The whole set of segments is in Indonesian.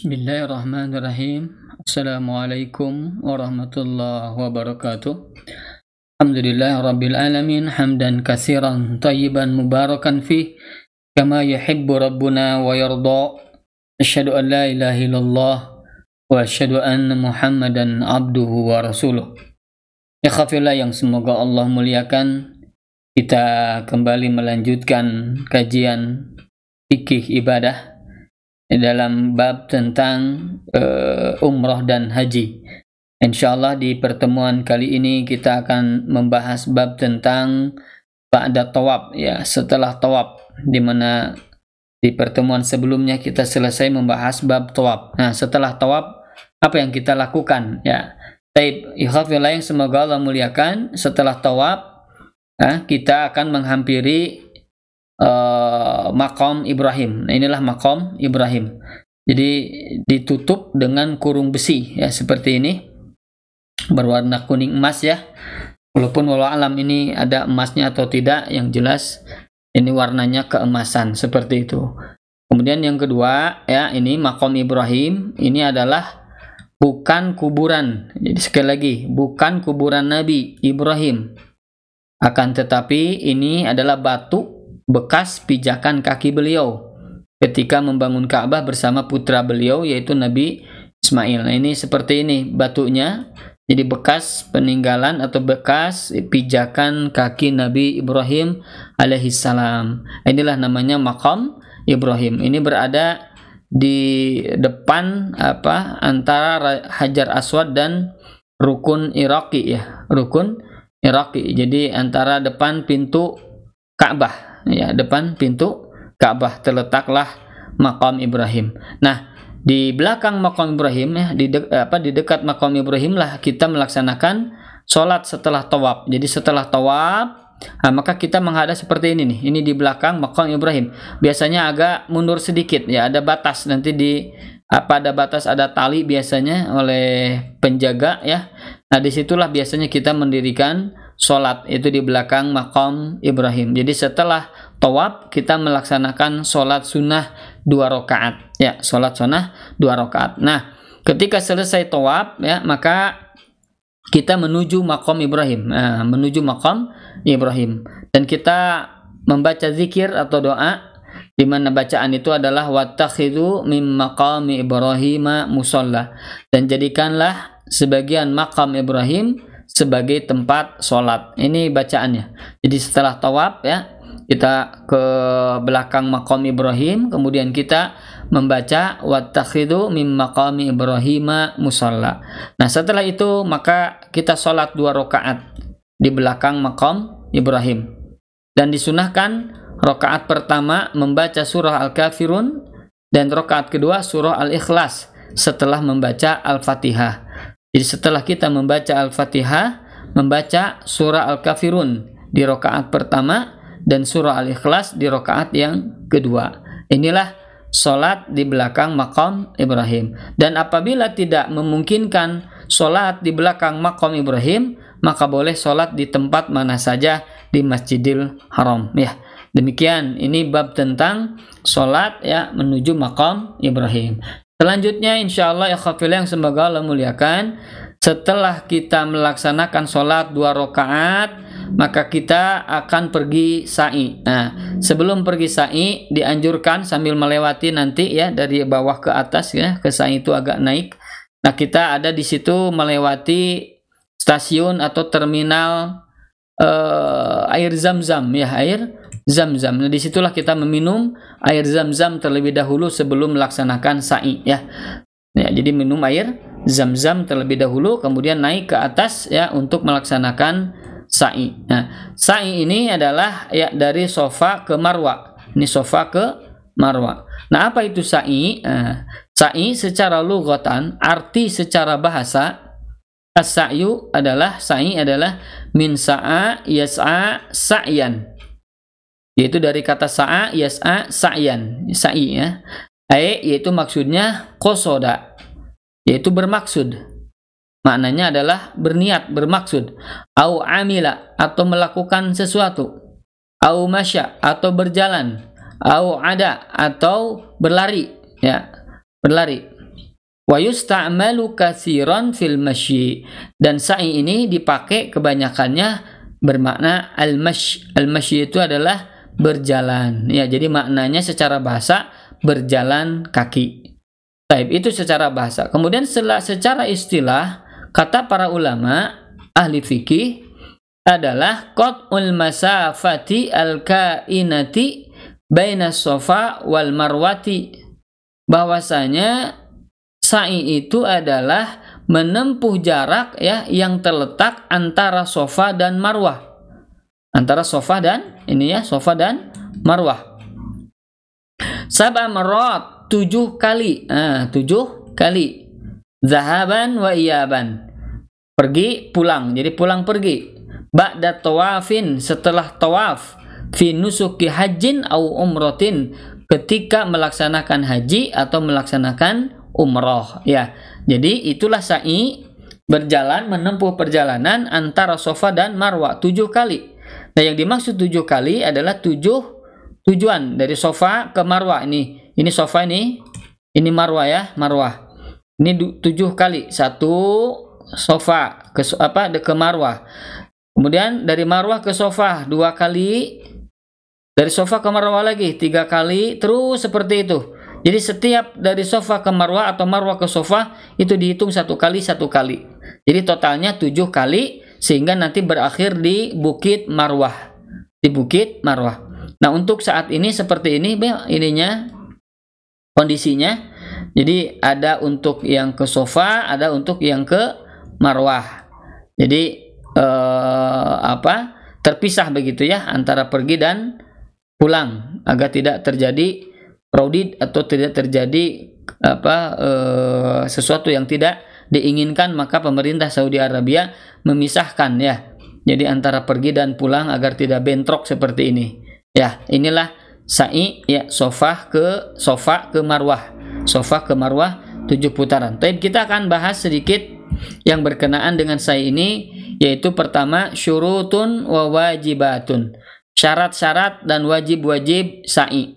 Bismillahirrahmanirrahim. Assalamualaikum warahmatullahi wabarakatuh. Alhamdulillah rabbil alamin hamdan katsiran tayyiban mubarakan fih kama yuhibbu rabbuna wa yarda. Asyhadu an la ilaha illallah wa asyhadu anna Muhammadan abduhu wa rasuluh. Ikhwafillah yang semoga Allah muliakan, kita kembali melanjutkan kajian fikih ibadah dalam bab tentang umrah dan haji. Insyaallah di pertemuan kali ini kita akan membahas bab tentang ba'da tawaf, ya, setelah tawaf, di mana di pertemuan sebelumnya kita selesai membahas bab tawaf. Nah, setelah tawaf apa yang kita lakukan, ya. Baik, ikhwafillah yang semoga Allah muliakan, setelah tawaf kita akan menghampiri Maqam Ibrahim. Nah, inilah Maqam Ibrahim. Jadi ditutup dengan kurung besi, ya, seperti ini, berwarna kuning emas, ya. Walaupun walau alam ini ada emasnya atau tidak, yang jelas ini warnanya keemasan seperti itu. Kemudian yang kedua, ya, ini Maqam Ibrahim. Ini adalah bukan kuburan. Jadi sekali lagi, bukan kuburan Nabi Ibrahim. Akan tetapi ini adalah batu bekas pijakan kaki beliau ketika membangun Ka'bah bersama putra beliau yaitu Nabi Ismail. Nah, ini seperti ini batunya. Jadi bekas peninggalan atau bekas pijakan kaki Nabi Ibrahim alaihissalam. Inilah namanya Maqam Ibrahim. Ini berada di depan antara Hajar Aswad dan Rukun Iraqi, ya. Rukun Iraqi. Jadi antara depan pintu Ka'bah, ya, depan pintu Ka'bah terletaklah Maqam Ibrahim. Nah, di belakang Maqam Ibrahim, ya, di dekat Maqam Ibrahim lah kita melaksanakan sholat setelah tawaf. Jadi setelah tawaf, maka kita menghadap seperti ini nih. Ini di belakang Maqam Ibrahim. Biasanya agak mundur sedikit, ya, ada batas nanti ada batas, ada tali biasanya oleh penjaga, ya. Nah, disitulah biasanya kita mendirikan sholat, itu di belakang Maqam Ibrahim. Jadi setelah tawaf kita melaksanakan sholat sunnah 2 rakaat, ya, sholat sunnah 2 rakaat. Nah, ketika selesai tawaf, ya, maka kita menuju Maqam Ibrahim, menuju Maqam Ibrahim, dan kita membaca zikir atau doa, di mana bacaan itu adalah wattakhidhu mim maqami Ibrahim musalla, dan jadikanlah sebagian Maqam Ibrahim sebagai tempat sholat. Ini bacaannya. Jadi setelah tawaf, ya, kita ke belakang Maqam Ibrahim, kemudian kita membaca wattakhidhu mim maqami Ibrahim musalla. Nah, setelah itu maka kita sholat 2 rakaat di belakang Maqam Ibrahim, dan disunahkan rakaat pertama membaca surah Al-Kafirun dan rakaat kedua surah Al-Ikhlas setelah membaca Al-Fatihah. Jadi setelah kita membaca Al-Fatihah, membaca surah Al-Kafirun di rakaat pertama dan surah Al-Ikhlas di rakaat yang kedua. Inilah sholat di belakang Maqam Ibrahim. Dan apabila tidak memungkinkan sholat di belakang Maqam Ibrahim, maka boleh sholat di tempat mana saja di Masjidil Haram, ya. Demikian, ini bab tentang sholat, ya, menuju Maqam Ibrahim. Selanjutnya insyaallah, ya khafillah yang semoga Allah muliakan, setelah kita melaksanakan sholat 2 rakaat, maka kita akan pergi sa'i. Nah, sebelum pergi sa'i dianjurkan sambil melewati nanti, ya, dari bawah ke atas, ya, ke sa'i itu agak naik. Nah, kita ada di situ melewati stasiun atau terminal air Zam-Zam, ya, air Zam-Zam. Nah, disitulah kita meminum air Zam-Zam terlebih dahulu sebelum melaksanakan sa'i, ya. Ya, jadi minum air Zam-Zam terlebih dahulu, kemudian naik ke atas, ya, untuk melaksanakan sa'i. Nah, sa'i ini adalah, ya, dari Sofa ke Marwa. Ini Sofa ke Marwa. Nah, apa itu sa'i? Sa'i secara lughatan, arti secara bahasa, as-sa'yu adalah, sa'i adalah min sa'a yas'a sa'yan, yaitu dari kata sa'a yas'a sa'yan, sa'i, ya. Yaitu maksudnya qasoda, yaitu bermaksud. Maknanya adalah berniat, bermaksud. Au amila, atau melakukan sesuatu. Au masya, atau berjalan. Au ada, atau berlari, ya, berlari. Wa yusta'malu katsiran fil masyi. Dan sa'i ini dipakai kebanyakannya bermakna al-masy. Al-masy itu adalah berjalan. Ya, jadi maknanya secara bahasa berjalan kaki. Baik, itu secara bahasa. Kemudian secara istilah, kata para ulama ahli fikih adalah qat'ul masafati al-kainati baina Safa wal Marwati. Bahwasanya sa'i itu adalah menempuh jarak ya yang terletak antara Safa dan Marwah. Antara Safa dan Safa dan Marwah. Sab'a marat, 7 kali. 7 kali. Zahaban wa iyaban. Pergi pulang. Jadi pulang pergi. Ba'da tawafin, setelah tawaf. Fi nusuki hajjin au umrotin, ketika melaksanakan haji atau melaksanakan umroh. Ya, jadi itulah sa'i, berjalan menempuh perjalanan antara Safa dan Marwah 7 kali. Nah, yang dimaksud 7 kali adalah 7 tujuan dari Safa ke Marwah. Ini Safa, ini Marwah ya, Marwah. Ini 7 kali. 1 Safa ke Marwah. Kemudian dari Marwah ke Safa 2 kali. Dari Safa ke Marwah lagi 3 kali, terus seperti itu. Jadi setiap dari Safa ke Marwah atau Marwah ke Safa itu dihitung 1 kali 1 kali. Jadi totalnya 7 kali, sehingga nanti berakhir di Bukit Marwah. Di Bukit Marwah. Nah, untuk saat ini seperti ini kondisinya. Jadi ada untuk yang ke Safa, ada untuk yang ke Marwah. Jadi terpisah begitu ya antara pergi dan pulang, agar tidak terjadi raudid atau tidak terjadi sesuatu yang tidak diinginkan. Maka pemerintah Saudi Arabia memisahkan ya, jadi antara pergi dan pulang agar tidak bentrok seperti ini ya. Inilah sa'i ya, Safa ke Marwah. Safa ke Marwah 7 putaran. Tapi kita akan bahas sedikit yang berkenaan dengan sa'i ini, yaitu pertama syurutun wa wajibatun, syarat-syarat dan wajib-wajib sa'i.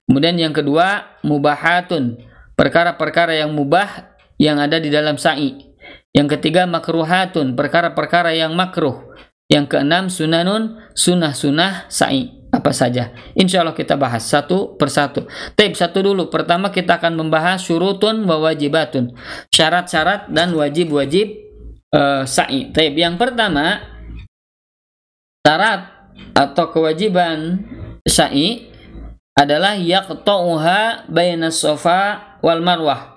Kemudian yang kedua mubahatun, perkara-perkara yang mubah yang ada di dalam sa'i. Yang ketiga makruhatun, perkara-perkara yang makruh. Yang keenam sunanun, sunnah-sunnah sa'i. Apa saja? Insya Allah kita bahas satu persatu. Tapi satu dulu. Pertama kita akan membahas syurutun wa wajibatun, syarat-syarat dan wajib-wajib sa'i. Tapi yang pertama, syarat atau kewajiban sa'i adalah yaqta'uha baina Safa wal Marwah.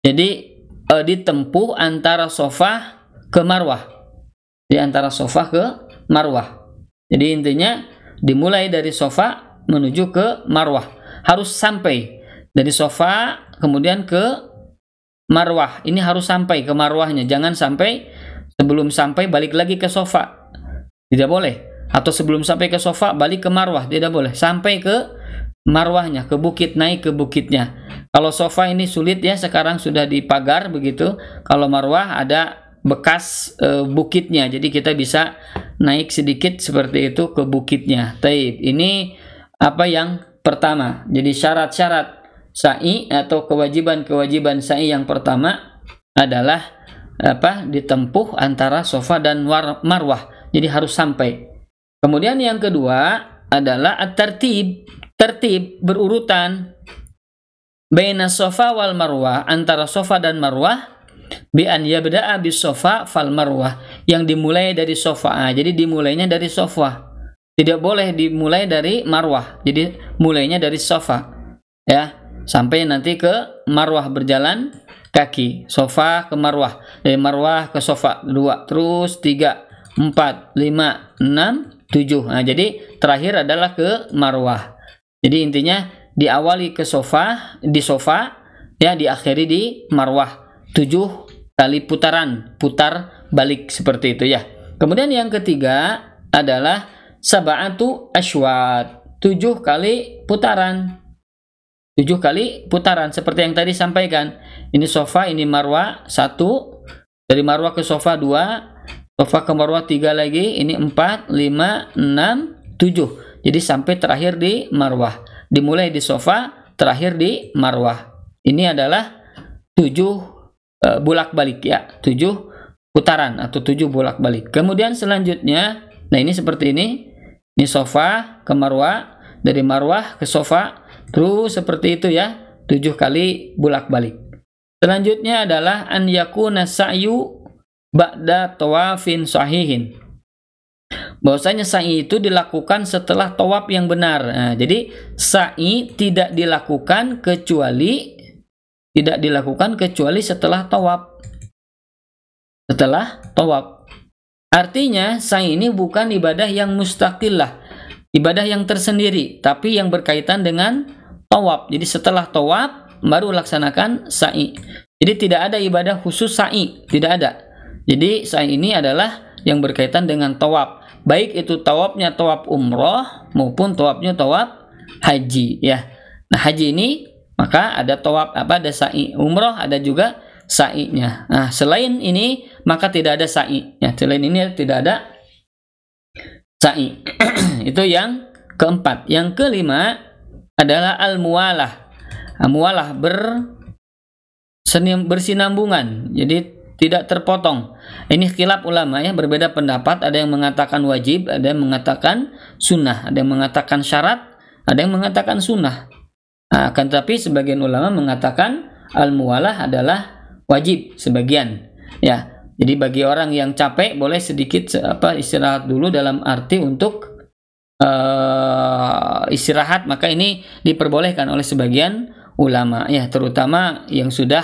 Jadi ditempuh antara Safa ke Marwah. Di antara Safa ke Marwah. Jadi intinya dimulai dari Safa menuju ke Marwah. Harus sampai dari Safa kemudian ke Marwah. Ini harus sampai ke Marwahnya. Jangan sampai sebelum sampai balik lagi ke Safa. Tidak boleh. Atau sebelum sampai ke Safa balik ke Marwah, tidak boleh. Sampai ke Marwahnya, ke bukit, naik ke bukitnya. Kalau Safa ini sulit ya, sekarang sudah dipagar begitu. Kalau Marwah ada bekas bukitnya, jadi kita bisa naik sedikit seperti itu ke bukitnya. Taib. Ini yang pertama. Jadi syarat-syarat sa'i atau kewajiban-kewajiban sa'i yang pertama adalah ditempuh antara Safa dan Marwah. Jadi harus sampai. Kemudian yang kedua adalah at-tartib, tertib berurutan baina Safa wal Marwah, antara Safa dan Marwah, bi an yabda'a bis Safa fal Marwah, yang dimulai dari Safa. Jadi dimulainya dari Safa. Tidak boleh dimulai dari Marwah. Jadi mulainya dari Safa. Ya, sampai nanti ke Marwah berjalan kaki. Safa ke Marwah. Dari Marwah ke Safa 2, terus 3, 4, 5, 6, 7. Nah, jadi terakhir adalah ke Marwah. Jadi intinya diawali ke Safa, di Safa, ya diakhiri di Marwah. 7 kali putar balik seperti itu ya. Kemudian yang ketiga adalah sab'atu asywat, 7 kali putaran. 7 kali putaran seperti yang tadi sampaikan. Ini Safa, ini Marwah 1, dari Marwah ke Safa 2, Safa ke Marwah 3 lagi, ini 4, 5, 6, 7. Jadi sampai terakhir di Marwah. Dimulai di Safa, terakhir di Marwah. Ini adalah bolak-balik ya, 7 putaran atau 7 bolak-balik. Kemudian selanjutnya, nah ini seperti ini Safa ke Marwah, dari Marwah ke Safa, terus seperti itu ya, 7 kali bolak-balik. Selanjutnya adalah an yakuna sa'yu ba'da tawafin sahihin. Bahwasanya sa'i itu dilakukan setelah tawaf yang benar. Nah, jadi sa'i tidak dilakukan kecuali setelah tawaf. Setelah tawaf. Artinya sa'i ini bukan ibadah yang mustaqillah, ibadah yang tersendiri, tapi yang berkaitan dengan tawaf. Jadi setelah tawaf baru laksanakan sa'i. Jadi tidak ada ibadah khusus sa'i, tidak ada. Jadi sa'i ini adalah yang berkaitan dengan tawaf, baik itu tawafnya tawaf umroh maupun tawafnya tawaf haji ya. Nah, haji ini maka ada tawaf ada sa'i, umroh ada juga sa'inya. Nah, selain ini maka tidak ada sa'i ya. Selain ini tidak ada sa'i. Itu yang keempat. Yang kelima adalah al-muwalah. Muwalah bersinambungan, jadi tidak terpotong. Ini khilaf ulama ya, berbeda pendapat. Ada yang mengatakan wajib, ada yang mengatakan sunnah, ada yang mengatakan syarat, ada yang mengatakan sunnah. Nah, akan tetapi sebagian ulama mengatakan al-muwalah adalah wajib sebagian. Ya, jadi bagi orang yang capek boleh sedikit istirahat dulu, dalam arti untuk istirahat, maka ini diperbolehkan oleh sebagian ulama ya, terutama yang sudah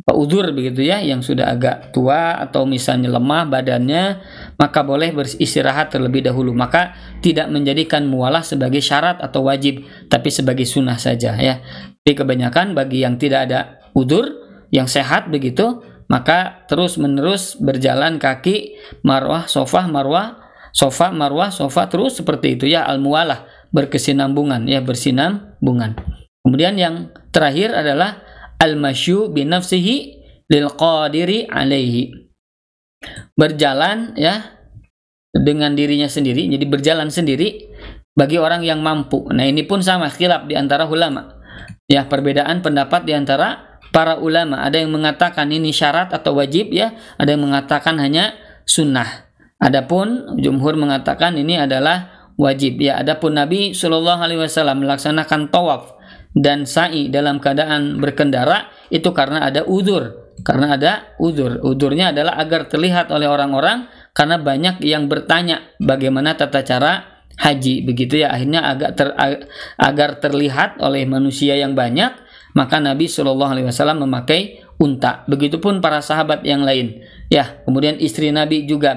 udzur begitu ya, yang sudah agak tua atau misalnya lemah badannya, maka boleh beristirahat terlebih dahulu. Maka tidak menjadikan muwalah sebagai syarat atau wajib, tapi sebagai sunnah saja ya. Tapi kebanyakan bagi yang tidak ada udzur, yang sehat begitu, maka terus menerus berjalan kaki Marwah Safa, Marwah Safa, Marwah Safa, terus seperti itu ya, al-muwalah berkesinambungan ya, bersinambungan. Kemudian yang terakhir adalah al-masyu bi nafsihi lil qadiri alaihi. Berjalan ya dengan dirinya sendiri, jadi berjalan sendiri bagi orang yang mampu. Nah, ini pun sama khilaf di antara ulama. Ya, perbedaan pendapat di antara para ulama. Ada yang mengatakan ini syarat atau wajib ya, ada yang mengatakan hanya sunnah. Adapun jumhur mengatakan ini adalah wajib ya. Adapun Nabi Shallallahu alaihi wasallam melaksanakan tawaf dan sa'i dalam keadaan berkendara itu karena ada udzur. Karena ada udzur. Udzurnya adalah agar terlihat oleh orang-orang, karena banyak yang bertanya bagaimana tata cara haji begitu ya. Akhirnya agar terlihat oleh manusia yang banyak, maka Nabi Shallallahu alaihi wasallam memakai unta. Begitupun para sahabat yang lain. Ya, kemudian istri Nabi juga,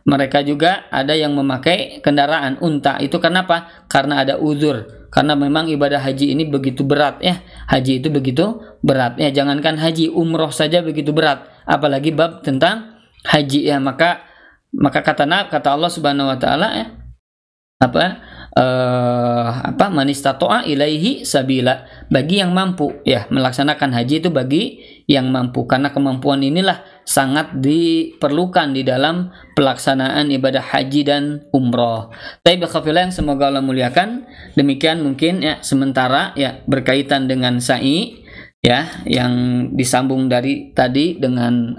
mereka juga ada yang memakai kendaraan unta. Itu kenapa? Karena ada uzur. Karena memang ibadah haji ini begitu berat ya. Haji itu begitu berat ya. Jangankan haji, umroh saja begitu berat, apalagi bab tentang haji ya. Maka kata Allah Subhanahu wa taala ya, man istata'a ilaihi sabila, bagi yang mampu ya, melaksanakan haji itu bagi yang mampu, karena kemampuan inilah sangat diperlukan di dalam pelaksanaan ibadah haji dan umroh. Tapi yang semoga Allah muliakan, demikian mungkin ya sementara ya berkaitan dengan sa'i ya, yang disambung dari tadi dengan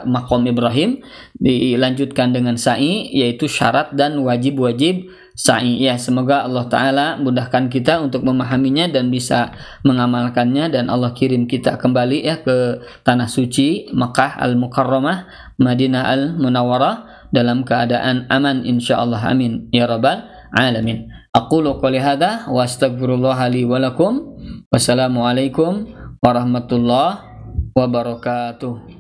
maqam Ibrahim, dilanjutkan dengan sa'i, yaitu syarat dan wajib-wajib sa'i ya. Semoga Allah Ta'ala mudahkan kita untuk memahaminya dan bisa mengamalkannya, dan Allah kirim kita kembali ya ke tanah suci Makkah Al-Mukarramah, Madinah Al-Munawwarah dalam keadaan aman insyaallah, amin ya rabbal alamin. Aqulu qouli hadza wa astaghfirullah li wa lakum. Wassalamualaikum warahmatullahi wabarakatuh.